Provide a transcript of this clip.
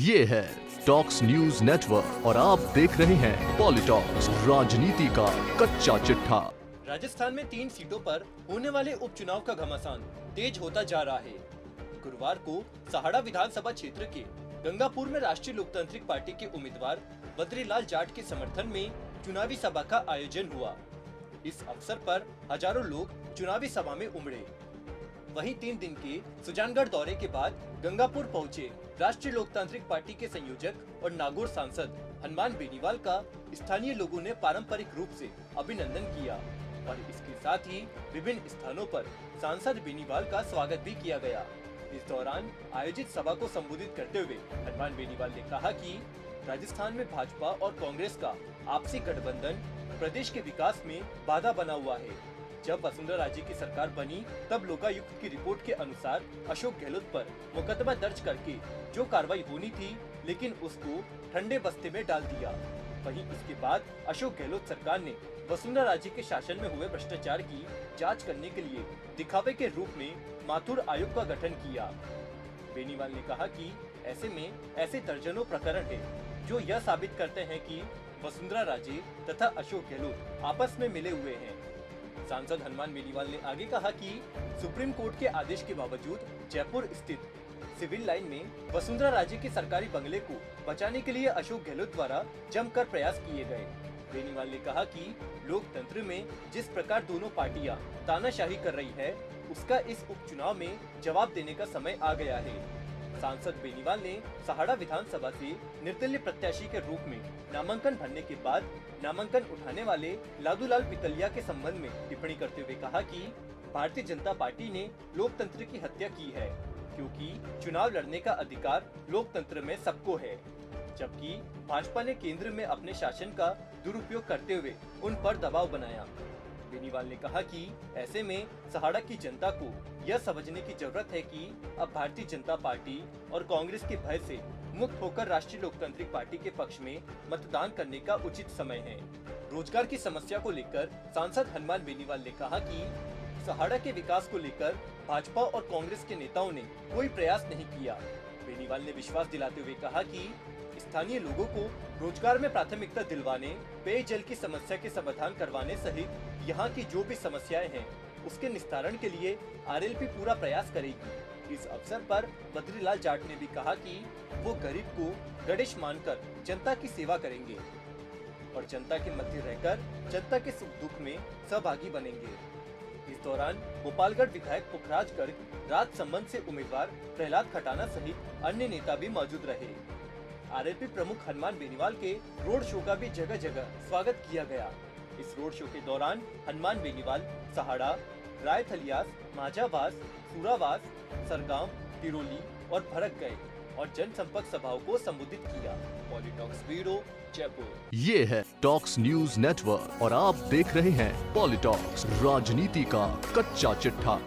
ये है talks news network और आप देख रहे हैं पॉलिटॉक्स, राजनीति का कच्चा चिट्ठा। राजस्थान में 3 सीटों पर होने वाले उपचुनाव का घमासान तेज होता जा रहा है। गुरुवार को सहाड़ा विधानसभा क्षेत्र के गंगापुर में राष्ट्रीय लोकतांत्रिक पार्टी के उम्मीदवार बद्रीलाल जाट के समर्थन में चुनावी सभा का आयोजन हुआ। इस अवसर पर हजारों लोग चुनावी सभा में उमड़े। वहीं 3 दिन के सुजानगढ़ दौरे के बाद गंगापुर पहुंचे राष्ट्रीय लोकतांत्रिक पार्टी के संयोजक और नागौर सांसद हनुमान बेनीवाल का स्थानीय लोगों ने पारंपरिक रूप से अभिनंदन किया और इसके साथ ही विभिन्न स्थानों पर सांसद बेनीवाल का स्वागत भी किया गया। इस दौरान आयोजित सभा को संबोधित करते हुए हनुमान बेनीवाल ने कहा कि राजस्थान में भाजपा और कांग्रेस का आपसी गठबंधन प्रदेश के विकास में बाधा बना हुआ है। जब वसुंधरा राजे की सरकार बनी तब लोकायुक्त की रिपोर्ट के अनुसार अशोक गहलोत पर मुकदमा दर्ज करके जो कार्रवाई होनी थी, लेकिन उसको ठंडे बस्ते में डाल दिया। वहीं इसके बाद अशोक गहलोत सरकार ने वसुंधरा राजे के शासन में हुए भ्रष्टाचार की जांच करने के लिए दिखावे के रूप में माथुर आयोग का गठन किया। बेनीवाल ने कहा कि ऐसे में ऐसे दर्जनों प्रकरण है जो यह साबित करते हैं कि वसुंधरा राजे तथा अशोक गहलोत आपस में मिले हुए हैं। सांसद हनुमान बेनीवाल ने आगे कहा कि सुप्रीम कोर्ट के आदेश के बावजूद जयपुर स्थित सिविल लाइन में वसुंधरा राजे के सरकारी बंगले को बचाने के लिए अशोक गहलोत द्वारा जमकर प्रयास किए गए। बेनीवाल ने कहा कि लोकतंत्र में जिस प्रकार दोनों पार्टियां तानाशाही कर रही है, उसका इस उपचुनाव में जवाब देने का समय आ गया है। सांसद बेनीवाल ने सहाड़ा विधानसभा से निर्दलीय प्रत्याशी के रूप में नामांकन भरने के बाद नामांकन उठाने वाले लादूलाल पितलिया के संबंध में टिप्पणी करते हुए कहा कि भारतीय जनता पार्टी ने लोकतंत्र की हत्या की है, क्योंकि चुनाव लड़ने का अधिकार लोकतंत्र में सबको है, जबकि भाजपा ने केंद्र में अपने शासन का दुरुपयोग करते हुए उन पर दबाव बनाया। बेनीवाल ने कहा कि ऐसे में सहाड़ा की जनता को यह समझने की जरूरत है कि अब भारतीय जनता पार्टी और कांग्रेस के भय से मुक्त होकर राष्ट्रीय लोकतांत्रिक पार्टी के पक्ष में मतदान करने का उचित समय है। रोजगार की समस्या को लेकर सांसद हनुमान बेनीवाल ने कहा कि सहाड़ा के विकास को लेकर भाजपा और कांग्रेस के नेताओं ने कोई प्रयास नहीं किया। बेनीवाल ने विश्वास दिलाते हुए कहा कि स्थानीय लोगों को रोजगार में प्राथमिकता दिलवाने, पेयजल की समस्या के समाधान करवाने सहित यहाँ की जो भी समस्याएं हैं उसके निस्तारण के लिए आरएलपी पूरा प्रयास करेगी। इस अवसर पर बद्रीलाल जाट ने भी कहा कि वो गरीब को गणेश मानकर जनता की सेवा करेंगे और जनता के मध्य रहकर जनता के सुख दुख में सहभागी बनेंगे। इस दौरान गोपालगढ़ विधायक पुखराज गर्ग, राजसमंद से उम्मीदवार प्रहलाद खटाना सहित अन्य नेता भी मौजूद रहे। आरएलपी प्रमुख हनुमान बेनीवाल के रोड शो का भी जगह जगह स्वागत किया गया। इस रोड शो के दौरान हनुमान बेनीवाल सहाड़ा, रायथलियास, माझावास, सूरावास, सरगांव, तिरोली और भड़क गए और जनसंपर्क सभाओं को संबोधित किया। पॉलिटॉक्स ब्यूरो, जयपुर। ये है टॉक्स न्यूज नेटवर्क और आप देख रहे हैं पॉलिटॉक्स, राजनीति का कच्चा चिट्ठा।